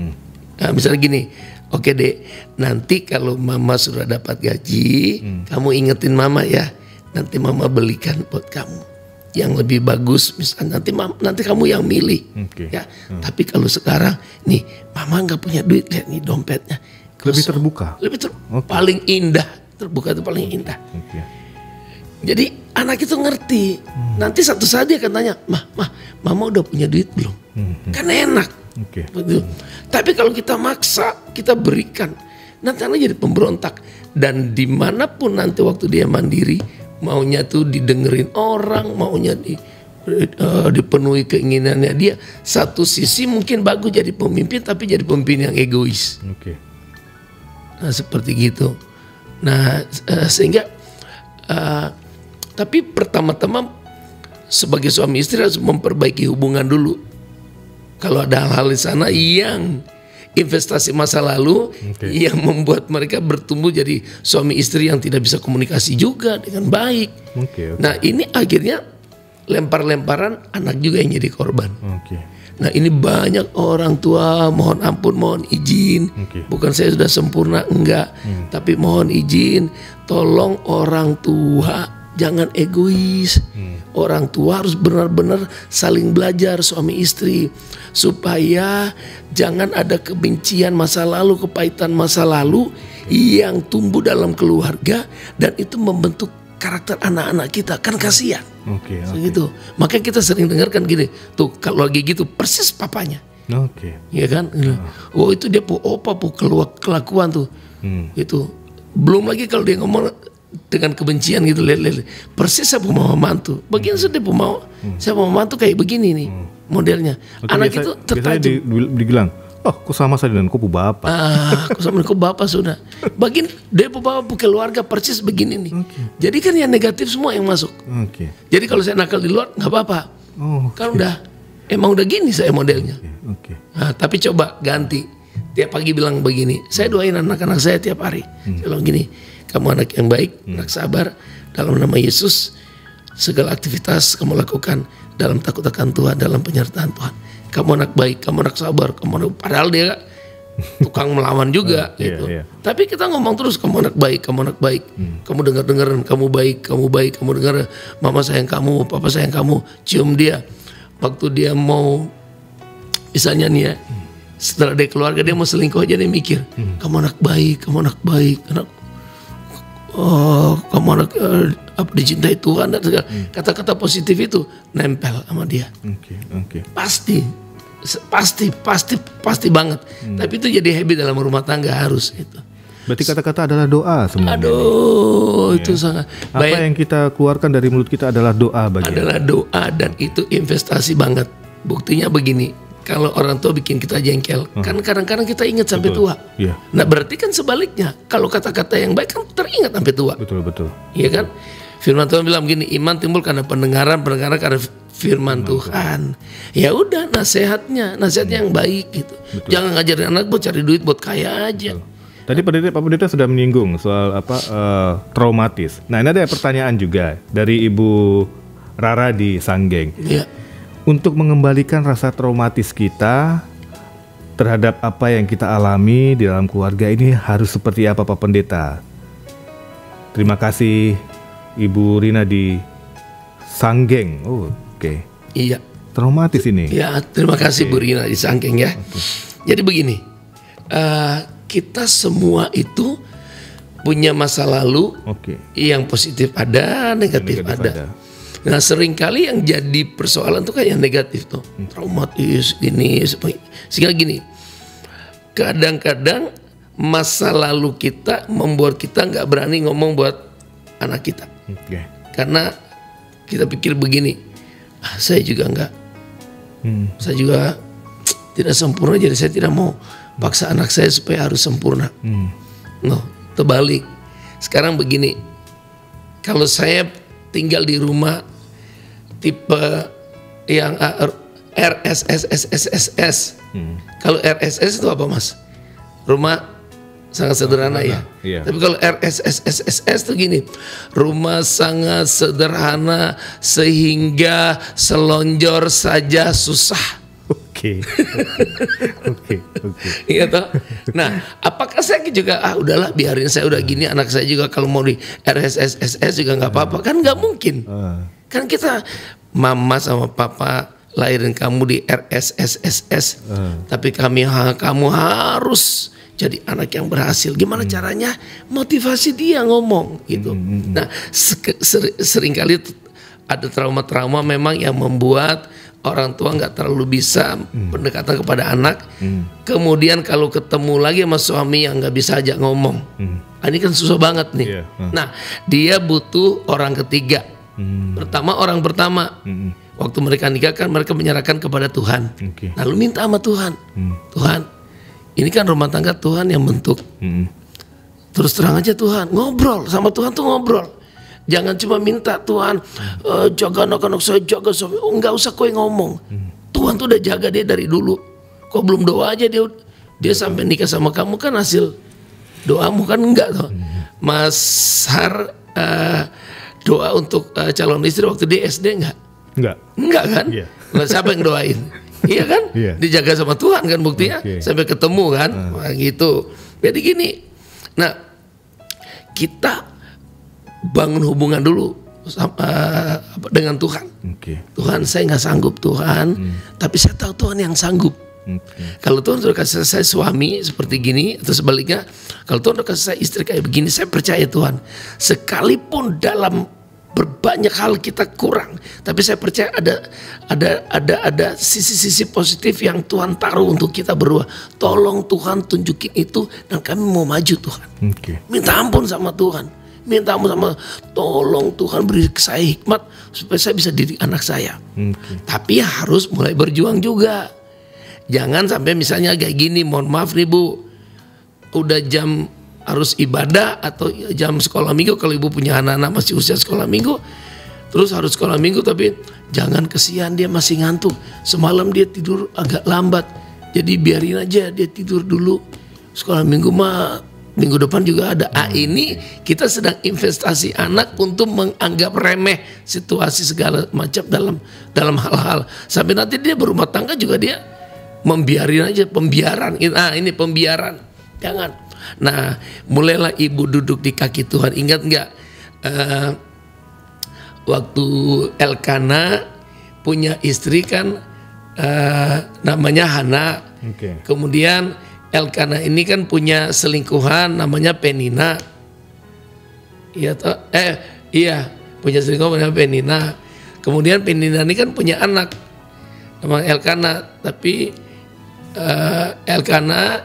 Nah, misalnya gini. Oke dek, nanti kalau mama sudah dapat gaji, kamu ingetin mama ya. Nanti mama belikan buat kamu yang lebih bagus, misalnya nanti kamu yang milih, ya. Tapi kalau sekarang nih, mama nggak punya duit, lihat nih dompetnya, lebih terbuka, paling indah, terbuka itu paling indah. Jadi anak itu ngerti. Nanti satu saat dia akan tanya, mama udah punya duit belum? Kan enak. Betul. Tapi kalau kita maksa, kita berikan, nanti anak jadi pemberontak. Dan dimanapun nanti waktu dia mandiri, maunya tuh didengerin orang, maunya dipenuhi keinginannya dia. Satu sisi mungkin bagus jadi pemimpin, tapi jadi pemimpin yang egois. Nah seperti gitu. Nah sehingga tapi pertama-tama sebagai suami istri harus memperbaiki hubungan dulu. Kalau ada hal-hal di sana yang investasi masa lalu yang membuat mereka bertumbuh jadi suami istri yang tidak bisa komunikasi juga dengan baik. Nah ini akhirnya lempar-lemparan, anak juga yang jadi korban. Nah ini banyak orang tua mohon ampun, mohon izin. Bukan saya sudah sempurna, enggak. Tapi mohon izin, tolong orang tua jangan egois. Orang tua harus benar-benar saling belajar suami istri, supaya jangan ada kebencian masa lalu, kepahitan masa lalu yang tumbuh dalam keluarga dan itu membentuk karakter anak-anak kita. Kan kasihan. Gitu. Makanya kita sering dengarkan gini, tuh kalau lagi gitu persis papanya. Ya kan? Itu dia kelakuan tuh. Itu belum lagi kalau dia ngomong dengan kebencian gitu, lihat. Persis saya mau mantu. Begini sudah mau, saya mau mantu kayak begini nih modelnya. Anak itu tertajuk. Dibilang, oh, kok sama saya dengan kupu bapak. Kok sama dengan kupu bapak sudah. Bagian dia bapak keluarga persis begini nih. Jadi kan yang negatif semua yang masuk. Jadi kalau saya nakal di luar nggak apa-apa. Kan emang udah gini saya modelnya. Nah, tapi coba ganti. Tiap pagi bilang begini, saya doain anak-anak saya tiap hari. Saya bilang gini, kamu anak yang baik, anak sabar, dalam nama Yesus, segala aktivitas kamu lakukan dalam takut akan Tuhan, dalam penyertaan Tuhan. Kamu anak baik, kamu anak sabar, padahal dia tukang melawan juga gitu. Tapi kita ngomong terus, kamu anak baik, kamu anak baik. Kamu dengar-dengaran, kamu baik, kamu dengar, mama sayang kamu, papa sayang kamu, cium dia. Waktu dia mau, misalnya nih ya, setelah dia keluarga dia mau selingkuh aja dia mikir, kamu anak baik, kamu anak dicintai Tuhan dan segala kata-kata positif itu nempel sama dia. Pasti banget. Tapi itu jadi habit dalam rumah tangga harus itu. Berarti kata-kata adalah doa sebenarnya. Itu sangat. Apa yang kita keluarkan dari mulut kita adalah doa Adalah doa dan itu investasi banget. Buktinya begini. Kalau orang tua bikin kita jengkel, kan kadang-kadang kita ingat sampai tua. Nah berarti kan sebaliknya, kalau kata-kata yang baik kan teringat sampai tua. Betul. Iya kan? Firman Tuhan bilang begini, iman timbul karena pendengaran karena firman Tuhan. Ya udah, nasihatnya yang baik gitu. Jangan ngajarin anak buat cari duit buat kaya aja. Tadi Pak Pendeta sudah menyinggung soal traumatis. Nah ini ada pertanyaan juga dari Ibu Rara di Sanggeng. Untuk mengembalikan rasa traumatis kita terhadap apa yang kita alami di dalam keluarga ini harus seperti apa Pak Pendeta? Terima kasih Ibu Rina di Sanggeng. Iya. Traumatis ini. Ya, terima kasih Bu Rina di Sanggeng ya. Jadi begini, kita semua itu punya masa lalu yang positif ada, negatif ada. Nah seringkali yang jadi persoalan tuh kayak yang negatif tuh, traumatis gini, sehingga gini, kadang-kadang masa lalu kita membuat kita nggak berani ngomong buat anak kita, karena kita pikir begini, saya juga saya juga tidak sempurna, jadi saya tidak mau paksa anak saya supaya harus sempurna. Terbalik. Sekarang begini, kalau saya tinggal di rumah tipe yang RSSSSS. Kalau RSS itu apa Mas? Rumah sangat sederhana ya. Tapi kalau RSSSS itu gini, rumah sangat sederhana sehingga selonjor saja susah. Iya toh. Nah, apakah saya juga udahlah biarin saya udah gini, anak saya juga kalau mau di RSSSS juga nggak apa-apa, kan nggak mungkin. Kan kita mama sama papa lahirin kamu di RSSSS, tapi kamu harus jadi anak yang berhasil. Gimana caranya? Motivasi dia ngomong gitu. Nah, seringkali ada trauma-trauma memang yang membuat orang tua nggak terlalu bisa pendekatan kepada anak. Kemudian kalau ketemu lagi sama suami yang nggak bisa ajak ngomong, ini kan susah banget nih. Nah, dia butuh orang ketiga. Pertama orang pertama, waktu mereka nikah kan mereka menyerahkan kepada Tuhan. Lalu minta sama Tuhan, Tuhan, ini kan rumah tangga Tuhan yang bentuk. Terus terang aja Tuhan, ngobrol sama Tuhan tuh ngobrol. Jangan cuma minta Tuhan jaga anak-anak saya, jaga suami. Enggak usah kowe ngomong. Tuhan tuh udah jaga dia dari dulu. Kok belum doa aja dia sampai nikah sama kamu kan hasil doamu kan enggak toh. Mas Har doa untuk calon istri waktu dia SD enggak? Enggak kan? Nah, siapa yang doain? Iya kan? Dijaga sama Tuhan kan buktinya sampai ketemu kan? Nah, gitu. Jadi gini. Nah, kita bangun hubungan dulu dengan Tuhan. Tuhan, saya nggak sanggup Tuhan, tapi saya tahu Tuhan yang sanggup. Kalau Tuhan sudah kasih saya suami seperti gini, atau sebaliknya, kalau Tuhan sudah kasih saya istri kayak begini, saya percaya Tuhan. Sekalipun dalam berbanyak hal kita kurang, tapi saya percaya ada sisi-sisi positif yang Tuhan taruh untuk kita berdua. Tolong Tuhan tunjukin itu dan kami mau maju Tuhan. Minta ampun sama Tuhan. minta sama tolong Tuhan beri saya hikmat supaya saya bisa didik anak saya. Tapi harus mulai berjuang juga. Jangan sampai misalnya kayak gini, mohon maaf nih Bu, udah jam harus ibadah atau jam sekolah minggu, kalau ibu punya anak-anak masih usia sekolah minggu, terus harus sekolah minggu, tapi jangan kesian dia masih ngantuk, semalam dia tidur agak lambat, jadi biarin aja dia tidur dulu, sekolah minggu mah minggu depan juga ada. Ini kita sedang investasi anak untuk menganggap remeh situasi segala macam dalam hal-hal, sampai nanti dia berumah tangga juga dia membiarin aja, pembiaran. Ini pembiaran, jangan. Nah, mulailah ibu duduk di kaki Tuhan. Ingat nggak waktu Elkana punya istri kan namanya Hana. Kemudian Elkana ini kan punya selingkuhan namanya Penina. Iya, punya selingkuhan namanya Penina. Kemudian Penina ini kan punya anak namanya Elkana, tapi Elkana,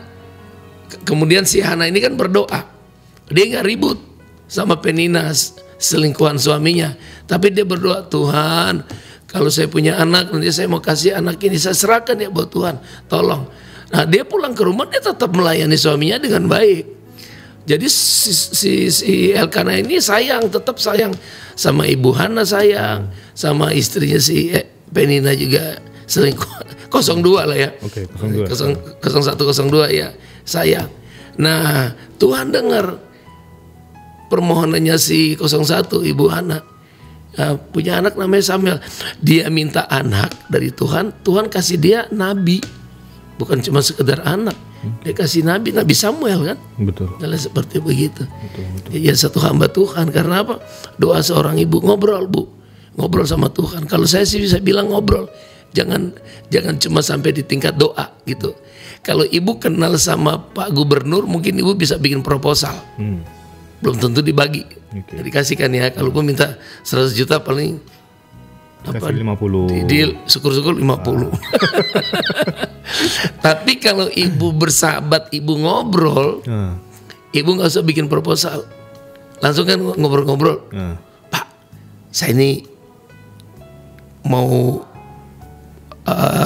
kemudian si Hana ini kan berdoa, dia nggak ribut sama Penina selingkuhan suaminya, tapi dia berdoa, Tuhan kalau saya punya anak nanti saya mau kasih anak ini, saya serahkan ya buat Tuhan, tolong. Nah dia pulang ke rumah dia tetap melayani suaminya dengan baik. Jadi si Elkana ini tetap sayang sama ibu Hana, sayang sama istrinya si Penina juga selingkuh. 02 lah ya. 0102 ya. Sayang. Nah, Tuhan dengar permohonannya si 01 Ibu Hana. Punya anak namanya Samuel. Dia minta anak dari Tuhan, Tuhan kasih dia nabi. Bukan cuma sekedar anak. Dia kasih nabi Samuel kan? Betul. Nah, seperti begitu. Betul. Ya satu hamba Tuhan. Karena apa? Doa seorang ibu, ngobrol Bu. Ngobrol sama Tuhan. Kalau saya sih bisa bilang ngobrol. Jangan cuma sampai di tingkat doa gitu. Kalau ibu kenal sama Pak Gubernur, mungkin ibu bisa bikin proposal. Belum tentu dibagi. Dikasihkan ya. Kalau ibu minta 100 juta paling kasih 50. Deal, syukur-syukur 50. Tapi kalau ibu bersahabat, ibu ngobrol, ibu nggak usah bikin proposal. Langsung kan ngobrol-ngobrol. Pak, saya ini mau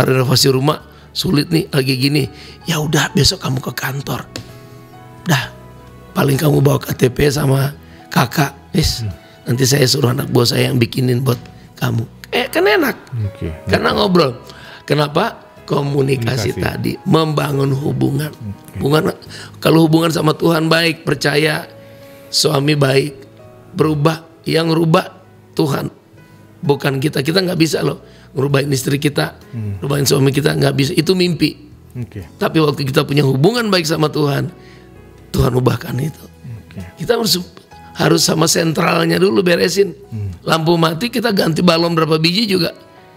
renovasi rumah, sulit nih lagi gini. Ya udah besok kamu ke kantor. Dah, paling kamu bawa KTP sama kakak. Nanti saya suruh anak buah saya yang bikinin buat kamu. Kan enak. Karena ngobrol. Kenapa? Komunikasi tadi membangun hubungan. Kalau hubungan sama Tuhan baik, percaya, suami baik, berubah. Yang rubah Tuhan, bukan kita. Kita nggak bisa loh ngerubahin istri kita, ngerubahin suami kita, nggak bisa. Itu mimpi. Tapi waktu kita punya hubungan baik sama Tuhan, Tuhan ubahkan itu. Kita harus sama sentralnya dulu beresin. Lampu mati kita ganti balon berapa biji juga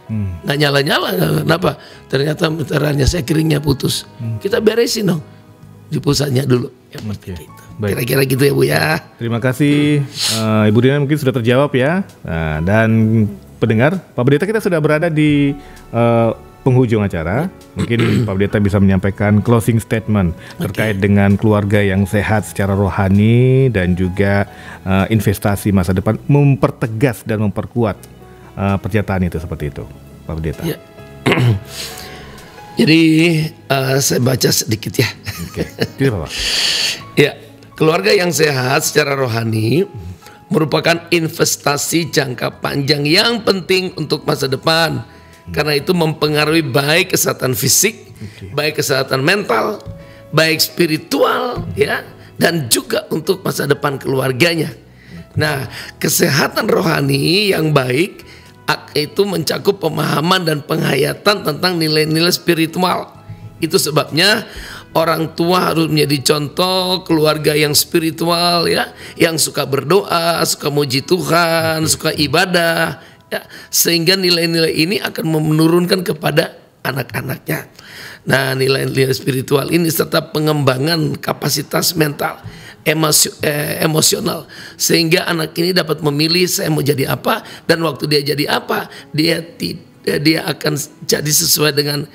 nggak nyala-nyala. Kenapa? Ternyata meterannya sekiringnya putus. Kita beresin dong di pusatnya dulu. Kira-kira gitu ya Bu ya. Terima kasih Ibu Dina, mungkin sudah terjawab ya. Dan pendengar, Pak Pendeta, kita sudah berada di penghujung acara. Mungkin Pak Pendeta bisa menyampaikan closing statement terkait dengan keluarga yang sehat secara rohani dan juga investasi masa depan, mempertegas dan memperkuat pernyataan itu seperti itu, Pak Pendeta. Ya. Jadi saya baca sedikit ya. Tidak apa-apa. Ya, keluarga yang sehat secara rohani merupakan investasi jangka panjang yang penting untuk masa depan. Karena itu mempengaruhi baik kesehatan fisik, baik kesehatan mental, baik spiritual ya, dan juga untuk masa depan keluarganya. Nah, kesehatan rohani yang baik itu mencakup pemahaman dan penghayatan tentang nilai-nilai spiritual. Itu sebabnya orang tua harus menjadi contoh keluarga yang spiritual ya, yang suka berdoa, suka muji Tuhan, suka ibadah ya, sehingga nilai-nilai ini akan menurunkan kepada anak-anaknya. Nah, nilai-nilai spiritual ini serta pengembangan kapasitas mental, emosional, sehingga anak ini dapat memilih saya mau jadi apa, dan waktu dia jadi apa dia akan jadi sesuai dengan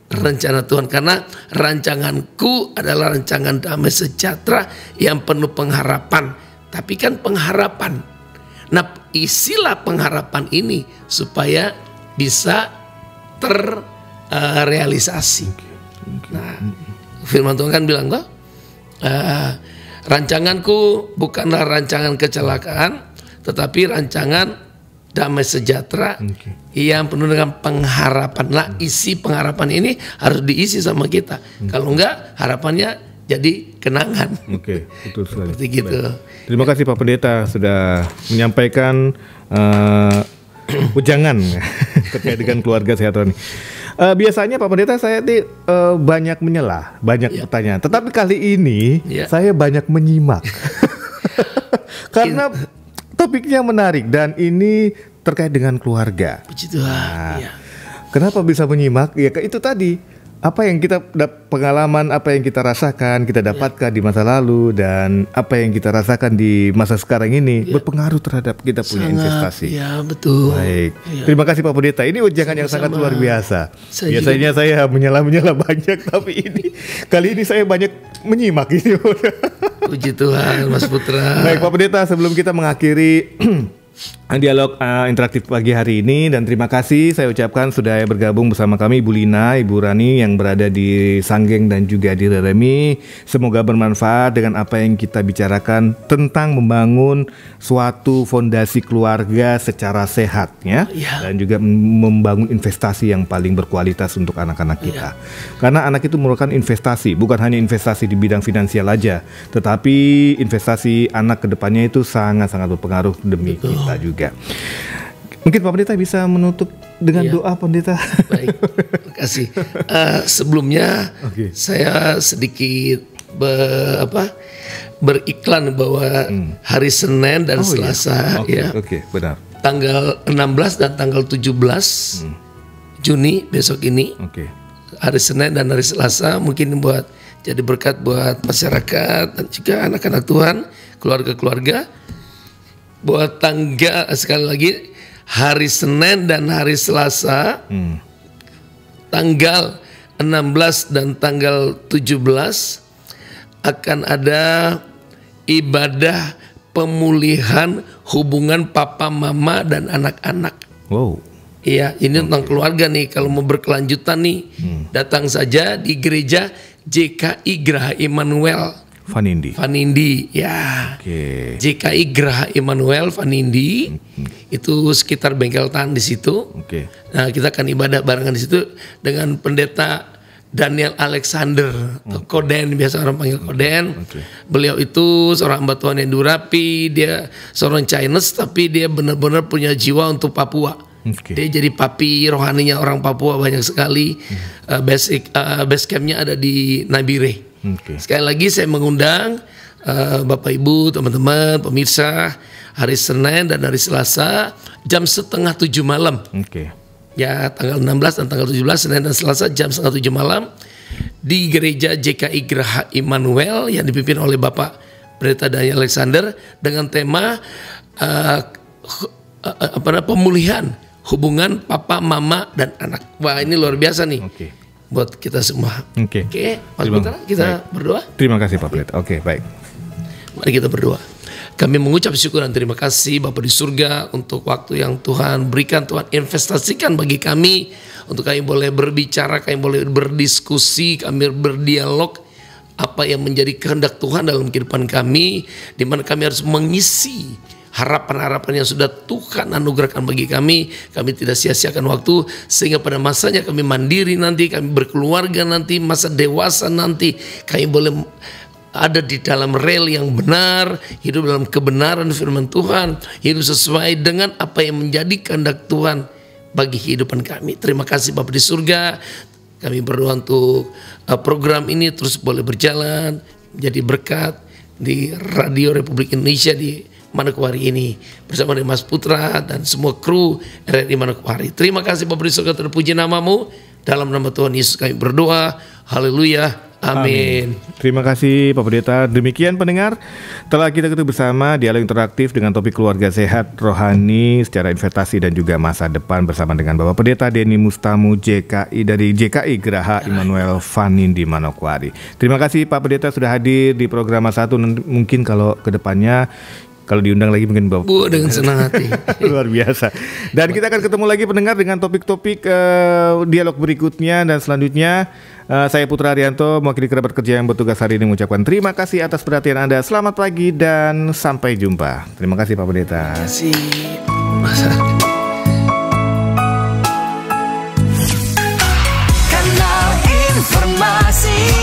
rencana Tuhan. Karena rancanganku adalah rancangan damai sejahtera yang penuh pengharapan tapi kan pengharapan. Nah, isilah pengharapan ini supaya bisa terrealisasi. Nah, firman Tuhan kan bilang kok, rancanganku bukanlah rancangan kecelakaan, tetapi rancangan damai sejahtera yang penuh dengan pengharapan. Nah, isi pengharapan ini harus diisi sama kita. Kalau enggak, harapannya jadi kenangan. Oke, betul sekali. Seperti gitu. Terima kasih Pak Pendeta sudah menyampaikan ujangan terkait dengan keluarga sehat rohani. Biasanya Pak Pendeta saya banyak menyela, banyak pertanyaan. Tetapi kali ini saya banyak menyimak. Karena topiknya menarik dan ini terkait dengan keluarga. Puji Tuhan. Kenapa bisa menyimak? Ya itu tadi, apa yang kita pengalaman, apa yang kita rasakan, kita dapatkan di masa lalu dan apa yang kita rasakan di masa sekarang ini berpengaruh terhadap kita punya investasi. Ya, betul. Baik. Terima kasih Pak Pendeta. Ini ujangan yang sangat luar biasa. Biasanya saya menyela banyak, tapi kali ini saya banyak menyimak ini. Puji Tuhan, Mas Putra. Baik Pak Pendeta, sebelum kita mengakhiri dialog interaktif pagi hari ini, dan terima kasih saya ucapkan sudah bergabung bersama kami Ibu Lina, Ibu Rani yang berada di Sanggeng dan juga di Reremi. Semoga bermanfaat dengan apa yang kita bicarakan tentang membangun suatu fondasi keluarga secara sehat dan juga membangun investasi yang paling berkualitas untuk anak-anak kita. Karena anak itu merupakan investasi, bukan hanya investasi di bidang finansial aja, tetapi investasi anak kedepannya itu sangat-sangat berpengaruh demi kita juga. Mungkin Pak Pendeta bisa menutup dengan doa Pendeta. Baik, terima kasih. Sebelumnya saya sedikit beriklan bahwa hari Senin dan Selasa benar. Tanggal 16 dan tanggal 17 Juni besok ini. Hari Senin dan hari Selasa mungkin buat jadi berkat buat masyarakat dan juga anak-anak Tuhan, keluarga-keluarga. Buat tanggal, sekali lagi, hari Senin dan hari Selasa, tanggal 16 dan tanggal 17 akan ada ibadah pemulihan hubungan papa mama dan anak-anak. Wow. Iya, ini tentang keluarga nih. Kalau mau berkelanjutan nih, datang saja di gereja JKI Graha Immanuel Vanindi ya. JKI Graha Immanuel Vanindi itu sekitar bengkel tan di situ. Nah, kita akan ibadah barengan di situ dengan Pendeta Daniel Alexander, Koden, biasa orang panggil Koden. Beliau itu seorang hamba Tuhan yang durapi, dia seorang Chinese tapi dia benar-benar punya jiwa untuk Papua. Dia jadi papi rohaninya orang Papua banyak sekali. Base campnya ada di Nabire. Sekali lagi saya mengundang Bapak Ibu, teman-teman, pemirsa, hari Senin dan hari Selasa jam 6:30 malam. Ya, tanggal 16 dan tanggal 17 Senin dan Selasa jam 6:30 malam di gereja JKI Graha Immanuel yang dipimpin oleh Bapak Pendeta Daniel Alexander dengan tema pemulihan hubungan papa, mama dan anak. Wah, ini luar biasa nih. Buat kita semua. Mas Putra, kita berdoa. Terima kasih Pak Pendeta. Baik. Mari kita berdoa. Kami mengucap syukur dan terima kasih Bapa di surga untuk waktu yang Tuhan berikan, Tuhan investasikan bagi kami untuk kami boleh berbicara, kami boleh berdiskusi, kami berdialog apa yang menjadi kehendak Tuhan dalam kehidupan kami, di mana kami harus mengisi harapan-harapan yang sudah Tuhan anugerahkan bagi kami. Kami tidak sia-siakan waktu sehingga pada masanya kami mandiri nanti, kami berkeluarga nanti, masa dewasa nanti kami boleh ada di dalam rel yang benar, hidup dalam kebenaran firman Tuhan, hidup sesuai dengan apa yang menjadi kehendak Tuhan bagi kehidupan kami. Terima kasih Bapa di surga. Kami berdoa untuk program ini terus boleh berjalan menjadi berkat di Radio Republik Indonesia di Manokwari ini bersama dengan Mas Putra dan semua kru RRI Manokwari. Terima kasih Bapak di surga, terpuji namamu. Dalam nama Tuhan Yesus kami berdoa. Haleluya. Amin. Terima kasih Pak Pendeta. Demikian pendengar, telah kita ketemu bersama dialog interaktif dengan topik keluarga sehat, rohani, secara investasi dan juga masa depan bersama dengan Bapak Pendeta Denny Mustamu JKI dari JKI Geraha Immanuel Vanin di Manokwari. Terima kasih Pak Pendeta sudah hadir di program satu. Mungkin kalau kedepannya kalau diundang lagi mungkin Bapak. Bu, dengan senang hati. Luar biasa. Dan kita akan ketemu lagi pendengar dengan topik-topik dialog berikutnya dan selanjutnya. Saya Putra Arianto, mewakili kerabat kerja yang bertugas hari ini mengucapkan terima kasih atas perhatian Anda. Selamat pagi dan sampai jumpa. Terima kasih Pak Pendeta. Terima kasih. Masa. Kanal Informasi